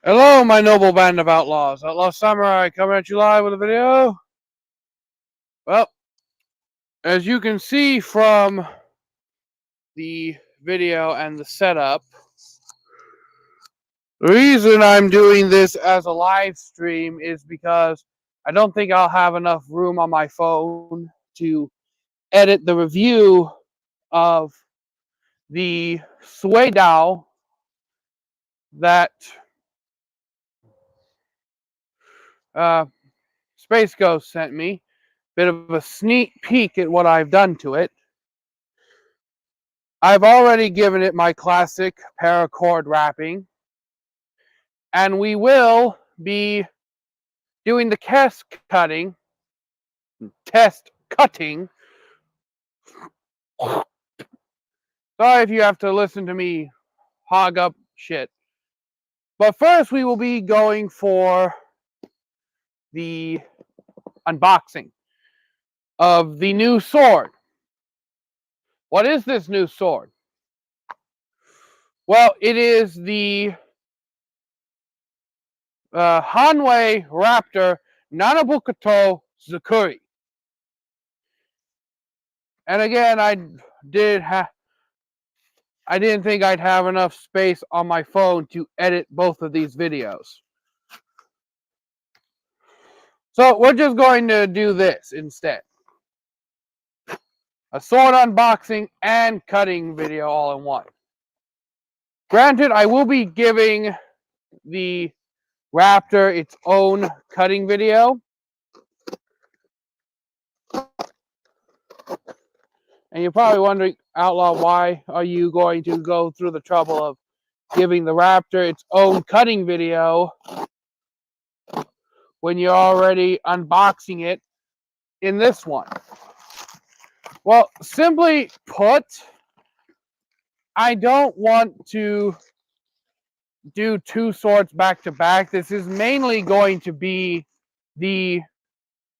Hello, my noble band of outlaws. Outlaw Samurai coming at you live with a video. Well, as you can see from the video and the setup, the reason I'm doing this as a live stream is because I don't think I'll have enough room on my phone to edit the review of the siwode that Space Ghost sent me. Bit of a sneak peek at what I've done to it. I've already given it my classic paracord wrapping, and we will be doing the test cutting. Sorry if you have to listen to me hog up shit. But first we will be going for the unboxing of the new sword. What is this new sword? Well, it is the Hanwei Raptor Nanabukato Zakuri. And again, I didn't think I'd have enough space on my phone to edit both of these videos. So we're just going to do this instead. A sword unboxing and cutting video all in one. Granted, I will be giving the Raptor its own cutting video. And you're probably wondering, Outlaw, why are you going to go through the trouble of giving the Raptor its own cutting video when you're already unboxing it in this one? Well, simply put, I don't want to do two swords back to back. This is mainly going to be the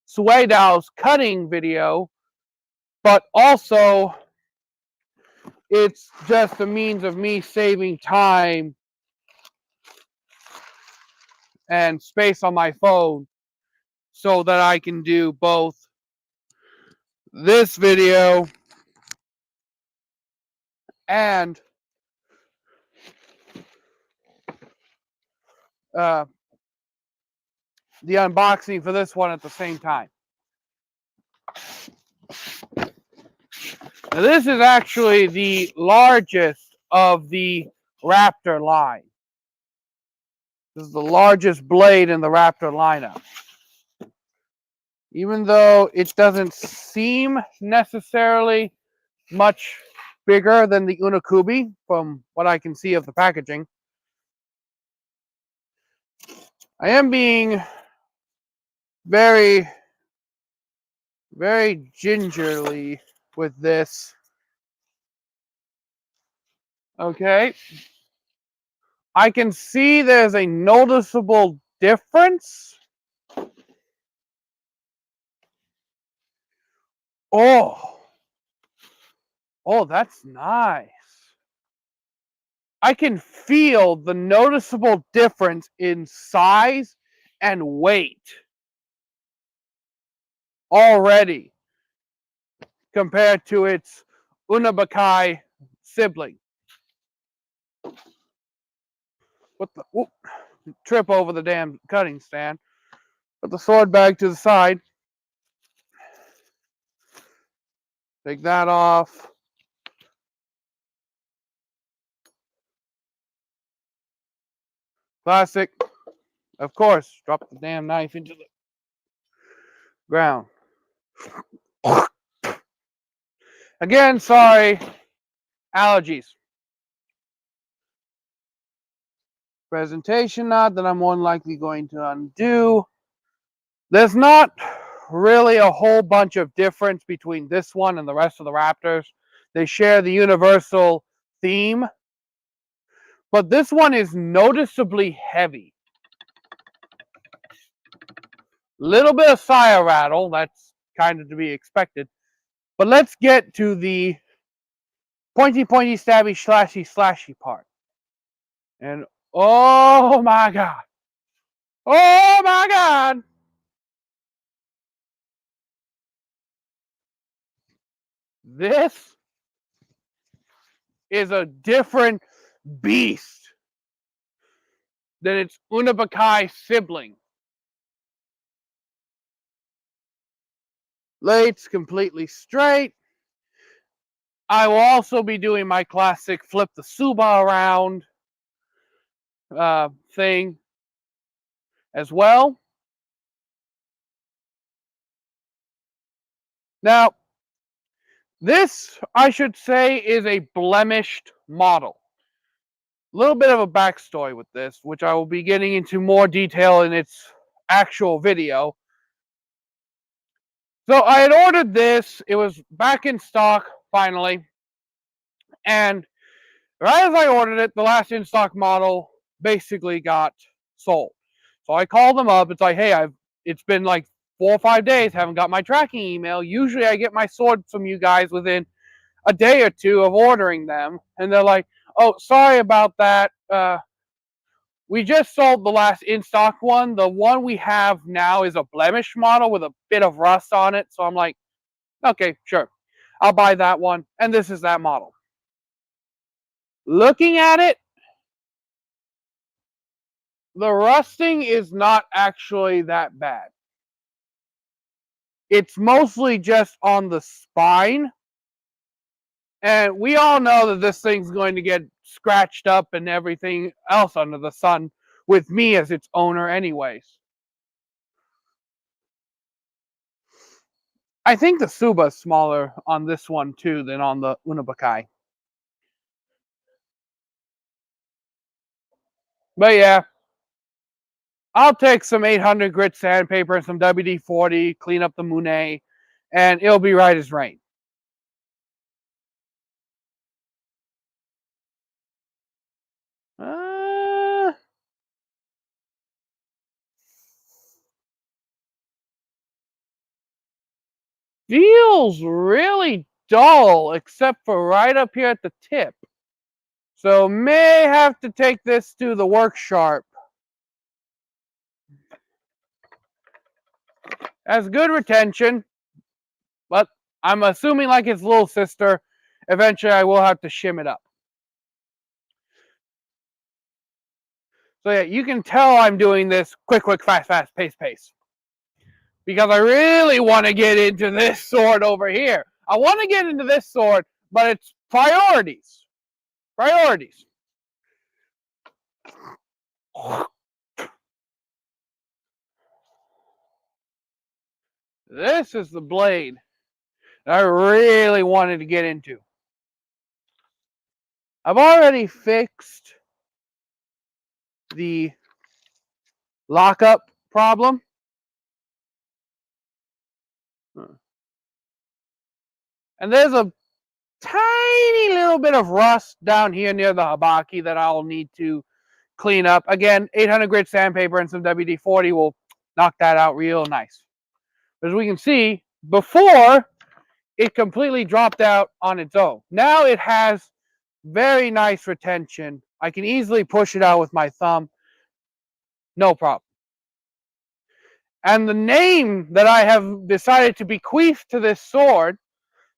siwode's cutting video, but also it's just a means of me saving time and space on my phone so that I can do both this video and the unboxing for this one at the same time. Now, this is actually the largest of the Raptor line. This is the largest blade in the Raptor lineup. Even though it doesn't seem necessarily much bigger than the Unakubi from what I can see of the packaging, I am being very, very gingerly with this. Okay. I can see there's a noticeable difference. Oh, that's nice. I can feel the noticeable difference in size and weight already compared to its Unabakai sibling. What the? Whoop, trip over the damn cutting stand. Put the sword bag to the side. Take that off. Classic. Of course, drop the damn knife into the ground. Again, sorry. Allergies. Presentation knot that I'm more than likely going to undo. There's not really a whole bunch of difference between this one and the rest of the Raptors. They share the universal theme, but this one is noticeably heavy. Little bit of fire rattle, that's kind of to be expected. But let's get to the pointy, stabby, slashy part. And Oh my God. Oh my God. This is a different beast than its Unabakai sibling. Late's completely straight. I will also be doing my classic flip the Suba around thing as well. Now, this, I should say, is a blemished model. A little bit of a backstory with this, which I will be getting into more detail in its actual video. So I had ordered this. It was back in stock, finally. And right as I ordered it, the last in-stock model basically got sold. So I called them up. It's like, hey, it's been like 4 or 5 days, haven't got my tracking email. Usually I get my swords from you guys within a day or two of ordering them. And they're like, oh, sorry about that. We just sold the last in-stock one. The one we have now is a blemish model with a bit of rust on it. So I'm like, okay, sure. I'll buy that one. And this is that model. Looking at it, the rusting is not actually that bad. It's mostly just on the spine. And we all know that this thing's going to get scratched up and everything else under the sun with me as its owner anyways. I think the Suba is smaller on this one too than on the Unabakai. But yeah, I'll take some 800 grit sandpaper and some WD-40, clean up the Mune, and it'll be right as rain. Feels really dull, except for right up here at the tip. So may have to take this to the workshop. Has good retention, but I'm assuming like its little sister, eventually I will have to shim it up. So yeah, you can tell I'm doing this quick, fast, pace. Because I really want to get into this sword over here. I want to get into this sword, but it's priorities. Priorities. This is the blade that I really wanted to get into. I've already fixed the lockup problem. And there's a tiny little bit of rust down here near the habaki that I'll need to clean up. Again, 800 grit sandpaper and some WD-40 will knock that out real nice. As we can see, before it completely dropped out on its own. Now it has very nice retention. I can easily push it out with my thumb. No problem. And the name that I have decided to bequeath to this sword,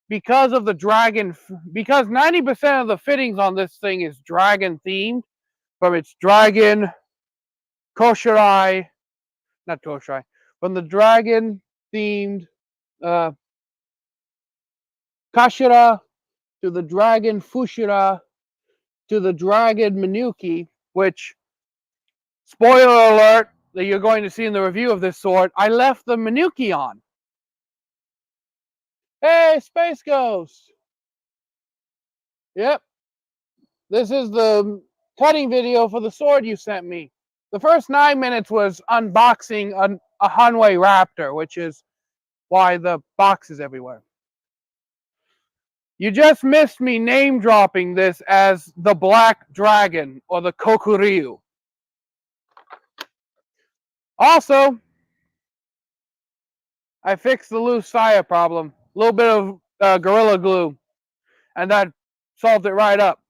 because of the dragon, because 90% of the fittings on this thing is dragon themed, from its dragon, Koshirai, not Koshirai, from the dragon themed Kashira to the dragon Fushira to the dragon Minuki, which, spoiler alert, that you're going to see in the review of this sword, I left the Minuki on. Hey, Space Ghost! Yep. This is the cutting video for the sword you sent me. The first 9 minutes was unboxing a Hanwei Raptor, which is why the box is everywhere. You just missed me name dropping this as the Black Dragon or the Kokuryu. Also, I fixed the loose Saya problem. A little bit of Gorilla Glue, and that solved it right up.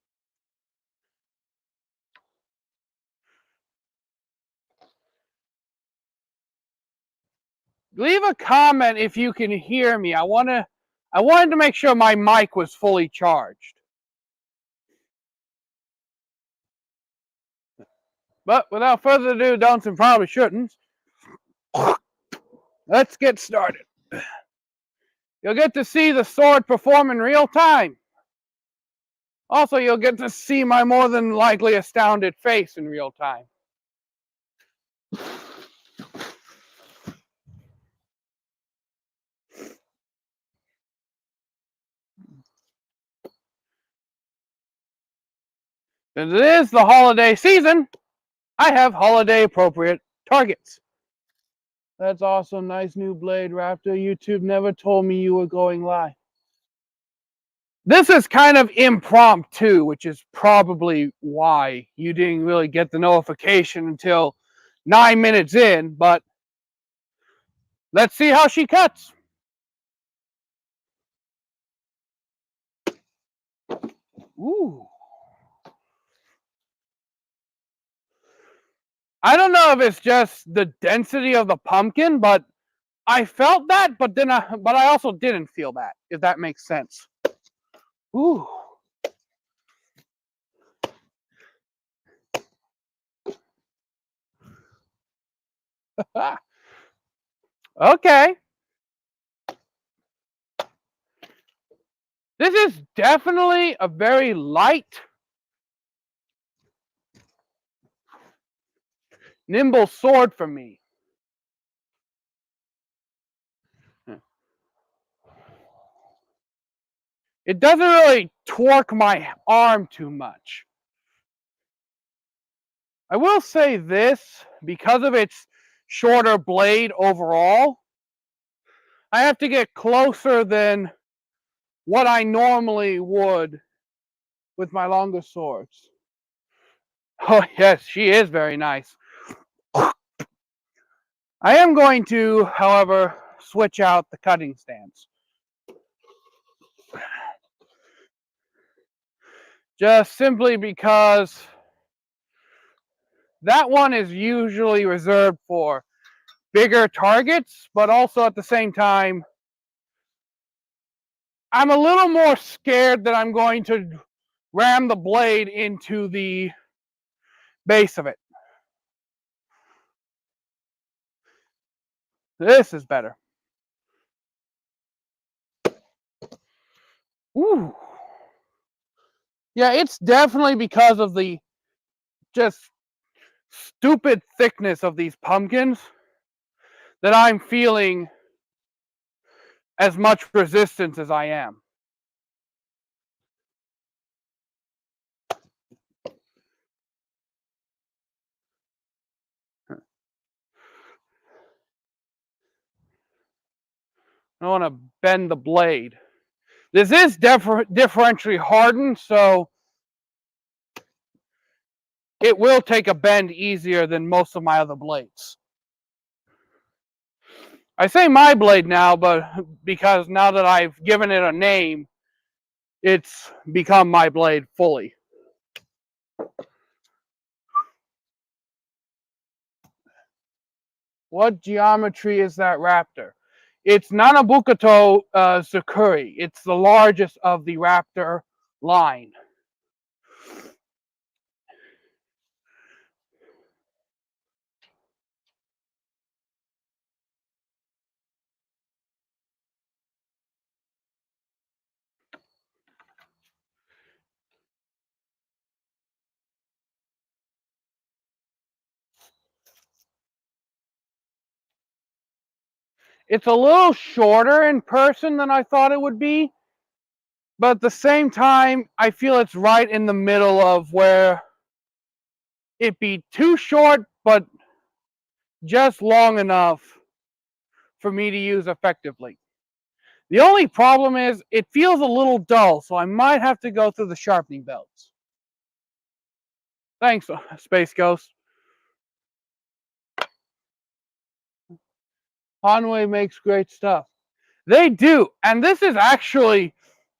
Leave a comment if you can hear me. I wanted to make sure my mic was fully charged. But without further ado, don'ts and probably shouldn't, let's get started. You'll get to see the sword perform in real time. Also, you'll get to see my more than likely astounded face in real time. Since it is the holiday season, I have holiday appropriate targets. That's awesome. Nice new blade, Raptor. YouTube never told me you were going live. This is kind of impromptu, which is probably why you didn't really get the notification until 9 minutes in, but let's see how she cuts. Ooh. I don't know if it's just the density of the pumpkin, but I felt that, but I also didn't feel that, if that makes sense. Ooh. Okay. This is definitely a very light, nimble sword for me. It doesn't really torque my arm too much. I will say this, because of its shorter blade overall, I have to get closer than what I normally would with my longer swords. Oh yes, she is very nice. I am going to, however, switch out the cutting stance. Just simply because that one is usually reserved for bigger targets, but also at the same time, I'm a little more scared that I'm going to ram the blade into the base of it. This is better. Ooh. Yeah, it's definitely because of the just stupid thickness of these pumpkins that I'm feeling as much resistance as I am. I want to bend the blade. This is differentially hardened, so it will take a bend easier than most of my other blades. I say my blade now, but because now that I've given it a name, it's become my blade fully. What geometry is that raptor? It's Nanabukato Sakuri. It's the largest of the raptor line. It's a little shorter in person than I thought it would be, but at the same time, I feel it's right in the middle of where it'd be too short, but just long enough for me to use effectively. The only problem is it feels a little dull, so I might have to go through the sharpening belts. Thanks, Space Ghost. Hanway makes great stuff. They do, and this is actually,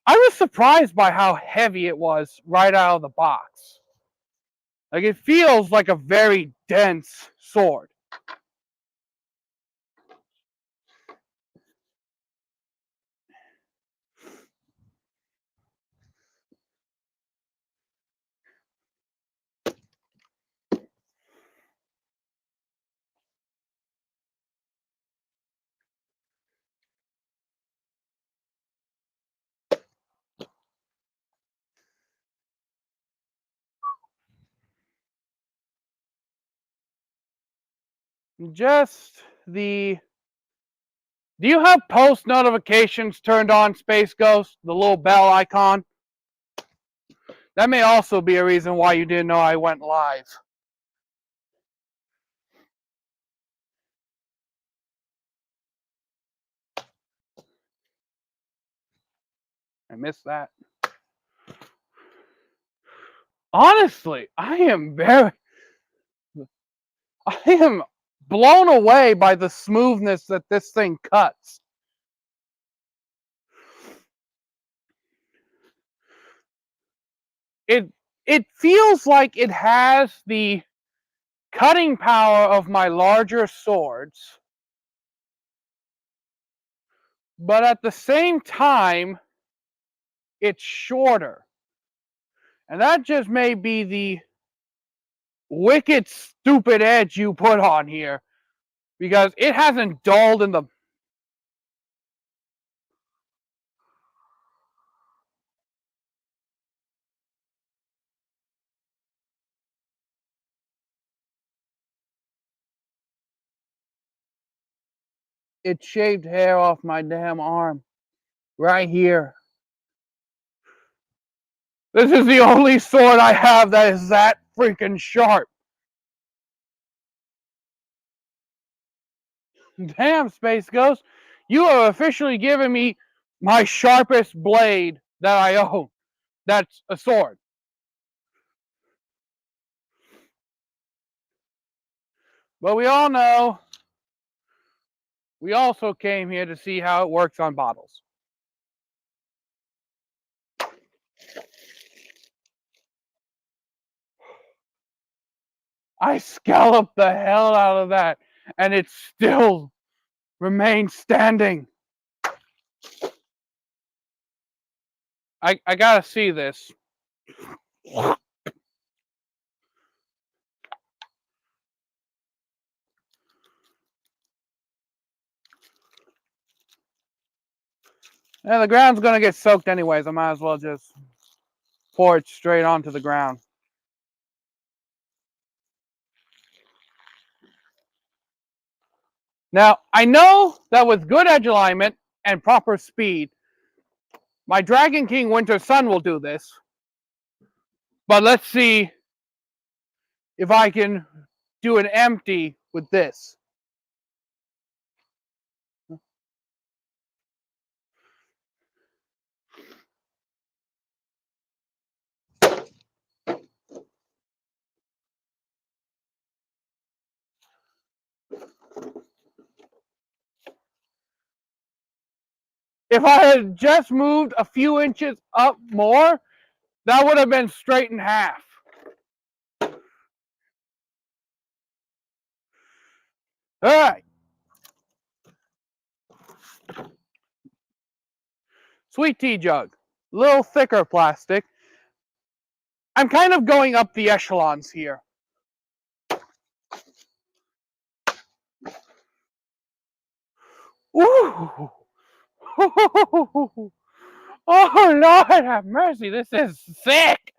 I was surprised by how heavy it was right out of the box. Like, it feels like a very dense sword. just the... Do you have post notifications turned on, Space Ghost? The little bell icon? That may also be a reason why you didn't know I went live. I missed that. Honestly, I am blown away by the smoothness that this thing cuts. It feels like it has the cutting power of my larger swords, but at the same time, it's shorter. And that just may be the wicked stupid edge you put on here, because it hasn't dulled in the... It shaved hair off my damn arm. Right here. This is the only sword I have that is that freaking sharp. Damn, Space Ghost. You have officially given me my sharpest blade that I own. That's a sword. But we all know, we also came here to see how it works on bottles. I scalloped the hell out of that, and it still remains standing. I gotta see this. Yeah, the ground's gonna get soaked anyways. I might as well just pour it straight onto the ground. Now, I know that with good edge alignment and proper speed, my Dragon King Winter Sun will do this. But let's see if I can do an empty with this. If I had just moved a few inches up more, that would have been straight in half. All right. Sweet tea jug. Little thicker plastic. I'm kind of going up the echelons here. Ooh. Oh, Lord have mercy. This is sick.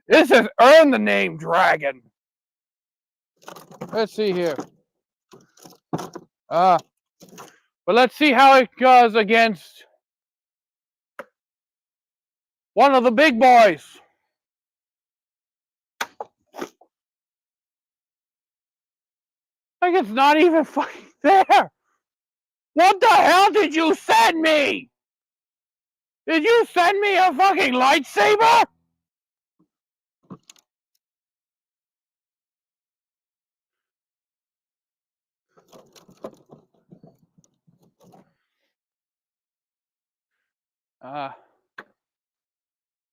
This has earned the name Dragon. Let's see here. But let's see how it goes against one of the big boys. Like, it's not even fucking there. What the hell did you send me? Did you send me a fucking lightsaber?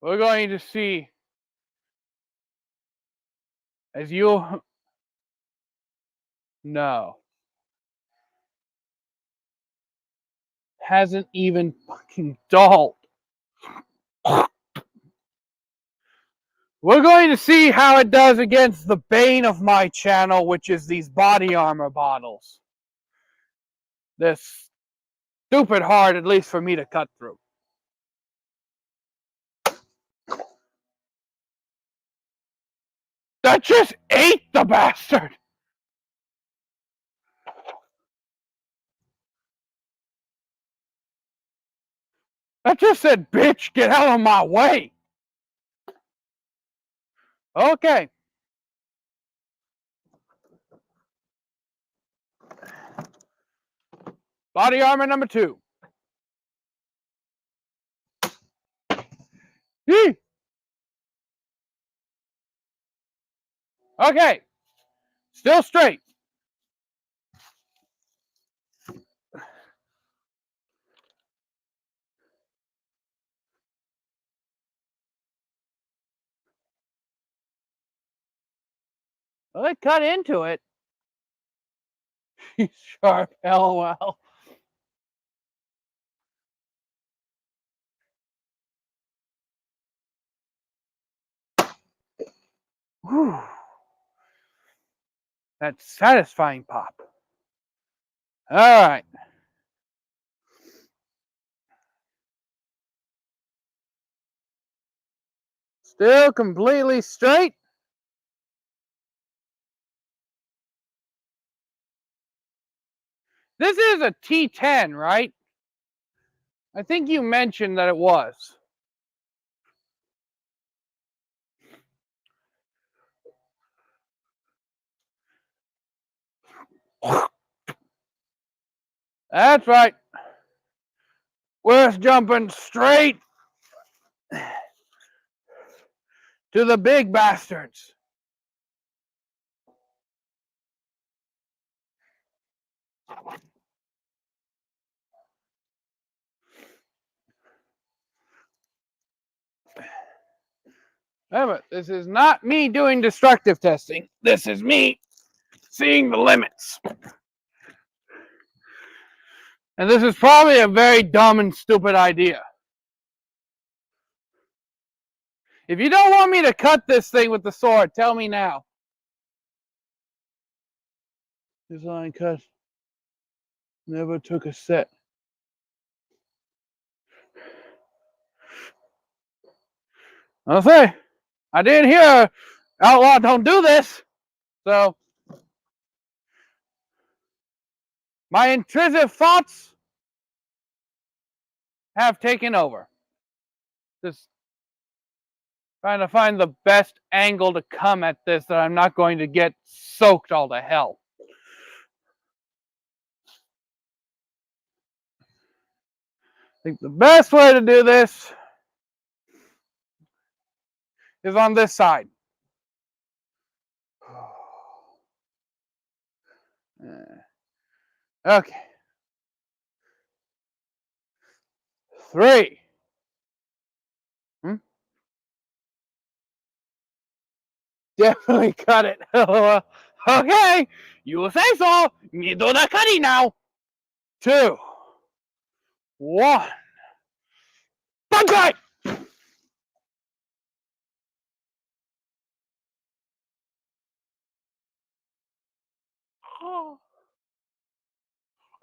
We're going to see as you... No. Hasn't even fucking dulled. We're going to see how it does against the bane of my channel, which is these body armor bottles. They're stupid hard, at least for me to cut through. That just ate the bastard! I just said, bitch, get out of my way. Okay. Body armor number 2. Yee. Okay. Still straight. Well, it cut into it. Sharp, LOL. Whew. That's satisfying pop. All right. Still completely straight. This is a T10, right? I think you mentioned that it was. That's right. We're jumping straight to the big bastards. Remember, this is not me doing destructive testing. This is me seeing the limits. And this is probably a very dumb and stupid idea. If you don't want me to cut this thing with the sword, tell me now. Design cut. Never took a set. I'll say, I didn't hear outlaw don't do this. So, my intrusive thoughts have taken over. Just trying to find the best angle to come at this that I'm not going to get soaked all to hell. I think the best way to do this is on this side. Okay. 3. Definitely cut it. Okay. You say so. 二度だかり now. 2. 1. Bankai!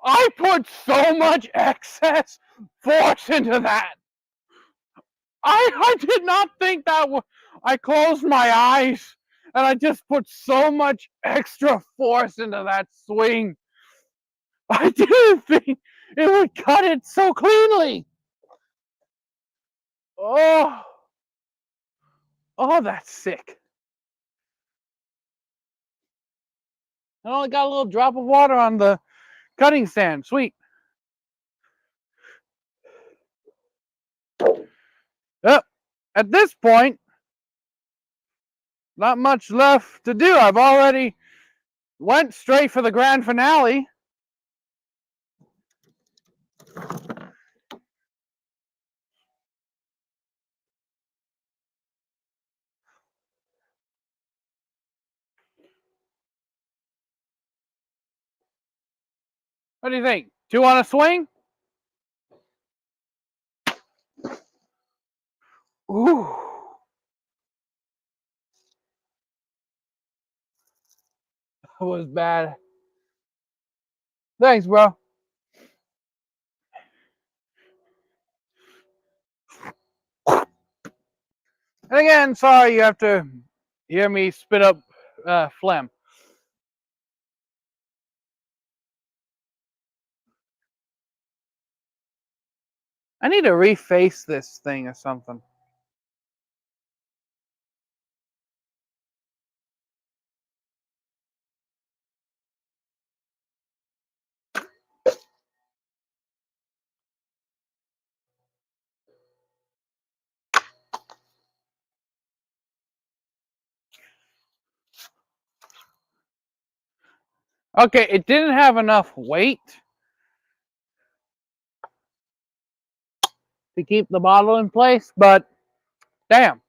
I put so much excess force into that. I did not think that I closed my eyes and I just put so much extra force into that swing. I didn't think it would cut it so cleanly. Oh, that's sick. I only got a little drop of water on the cutting sand. Sweet. Yep. At this point, not much left to do. I've already went straight for the grand finale. What do you think? 2 on a swing? Ooh. That was bad. Thanks, bro. And again, sorry you have to hear me spit up phlegm. I need to reface this thing or something. Okay, it didn't have enough weight to keep the bottle in place, but damn.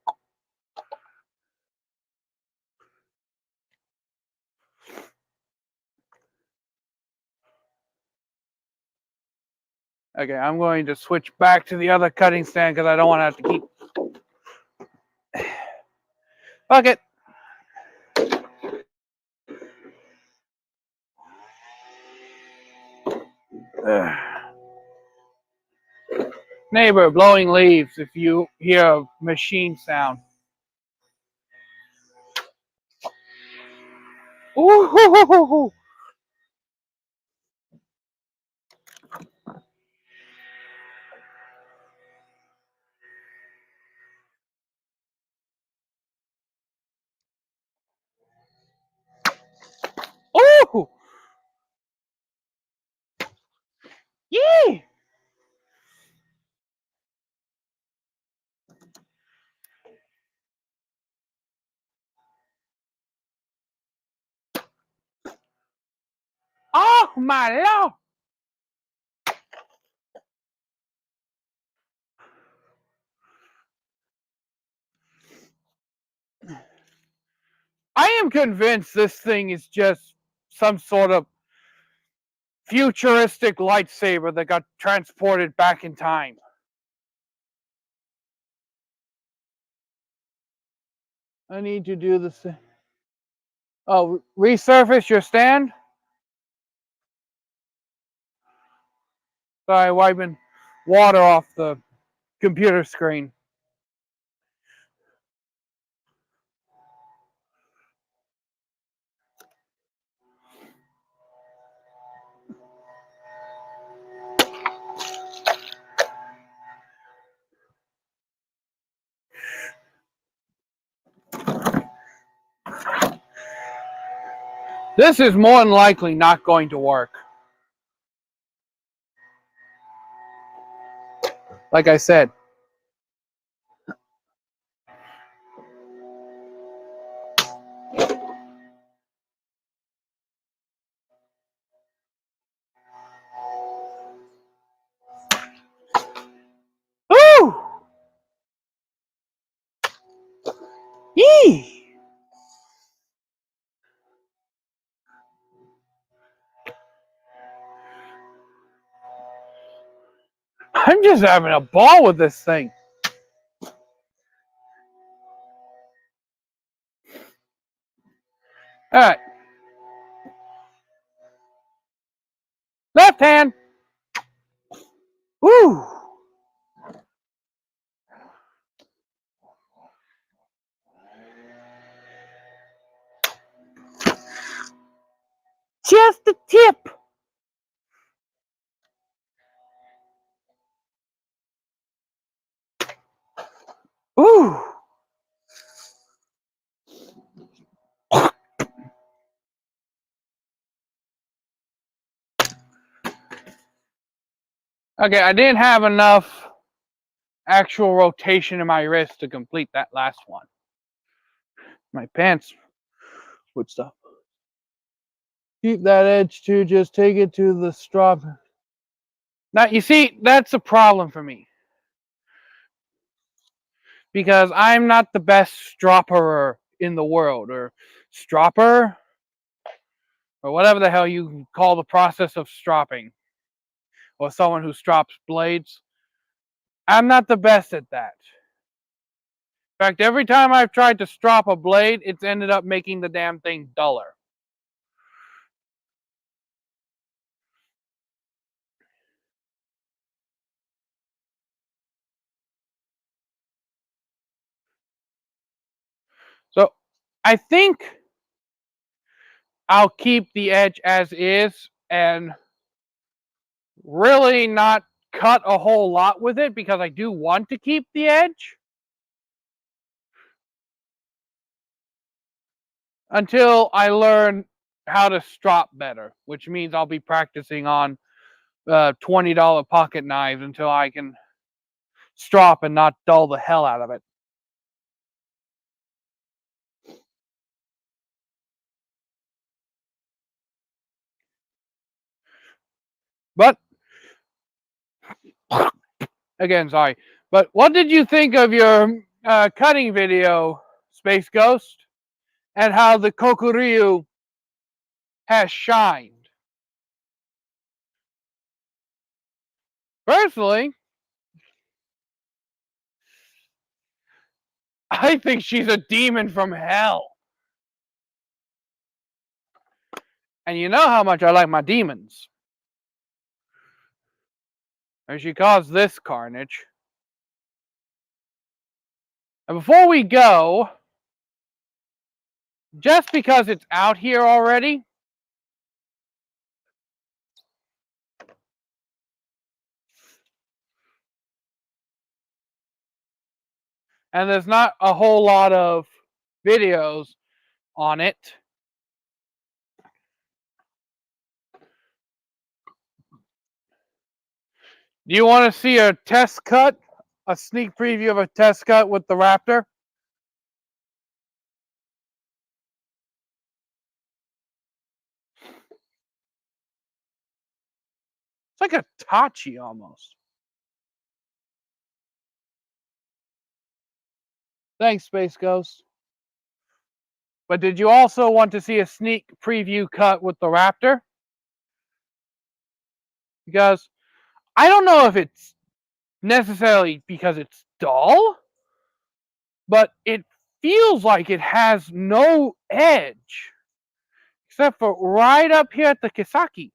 Okay, I'm going to switch back to the other cutting stand because I don't want to have to keep. Fuck it. Neighbor blowing leaves if you hear a machine sound. Ooh. Ooh. Yee. Oh my lord. I am convinced this thing is just some sort of futuristic lightsaber that got transported back in time. I need to do this. Oh, resurface your stand? Sorry, wiping water off the computer screen. This is more than likely not going to work. Like I said. Woo! Yee! I'm just having a ball with this thing. All right. Left hand. Woo! Just the tip. Ooh. Okay, I didn't have enough actual rotation in my wrist to complete that last one. My pants would stop. Keep that edge too, just take it to the strap. Now, you see, that's a problem for me. Because I'm not the best stropperer in the world, or stropper, or whatever the hell you call the process of stropping, or someone who strops blades. I'm not the best at that. In fact, every time I've tried to strop a blade, it's ended up making the damn thing duller. So I think I'll keep the edge as is and really not cut a whole lot with it because I do want to keep the edge until I learn how to strop better, which means I'll be practicing on $20 pocket knives until I can strop and not dull the hell out of it. But again, sorry. But what did you think of your cutting video, Space Ghost, and how the Kokuryu has shined? Personally, I think she's a demon from hell. And you know how much I like my demons. And she caused this carnage. And before we go, just because it's out here already, and there's not a whole lot of videos on it, do you want to see a test cut? A sneak preview of a test cut with the Raptor? It's like a Tachi almost. Thanks, Space Ghost. But did you also want to see a sneak preview cut with the Raptor? Because I don't know if it's necessarily because it's dull, but it feels like it has no edge. Except for right up here at the Kisaki.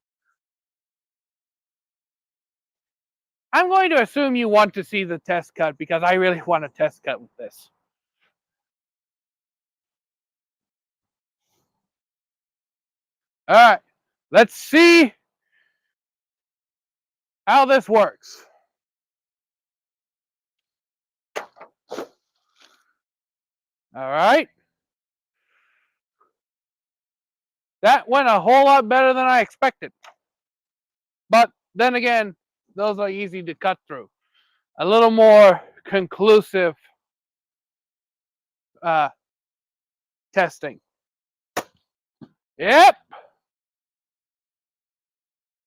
I'm going to assume you want to see the test cut because I really want a test cut with this. All right, let's see how this works. All right. That went a whole lot better than I expected. But then again, those are easy to cut through. A little more conclusive testing. Yep.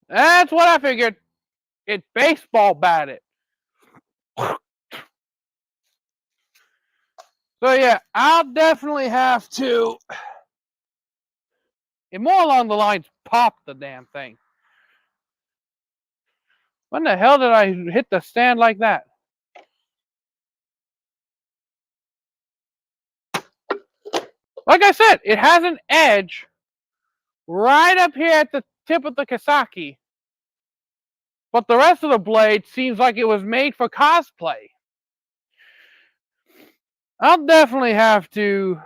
That's what I figured. It baseball batted. So yeah, I'll definitely have to, and more along the lines, pop the damn thing. When the hell did I hit the stand like that? Like I said, it has an edge right up here at the tip of the Kisaki. But the rest of the blade seems like it was made for cosplay. I'll definitely have to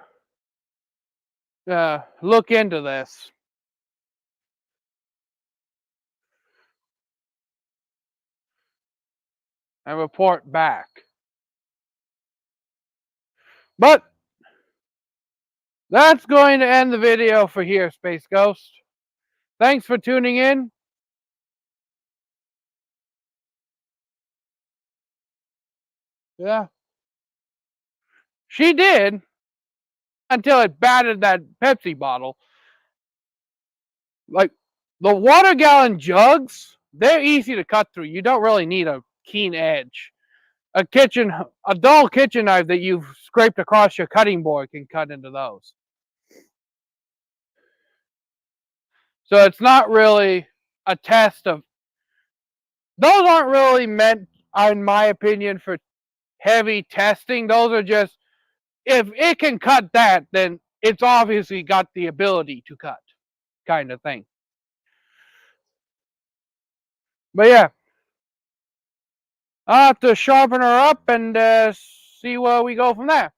look into this. And report back. But that's going to end the video for here, Space Ghost. Thanks for tuning in. Yeah. She did until it battered that Pepsi bottle. Like the water gallon jugs, they're easy to cut through. You don't really need a keen edge. A dull kitchen knife that you've scraped across your cutting board can cut into those. So it's not really a test of, those aren't really meant, in my opinion, for heavy testing. Those are just, if it can cut that, then it's obviously got the ability to cut, kind of thing. But yeah, I'll have to sharpen her up and see where we go from there.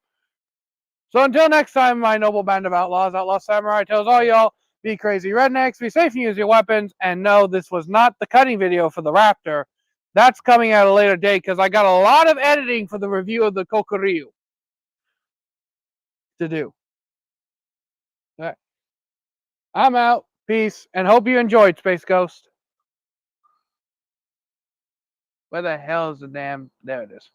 So until next time, my noble band of outlaws, Outlaw Samurai tells all y'all, be crazy rednecks, be safe and use your weapons, and no, this was not the cutting video for the Raptor. That's coming at a later date because I got a lot of editing for the review of the Kokoryu to do. All right. I'm out. Peace. And hope you enjoyed, Space Ghost. Where the hell is the damn... There it is.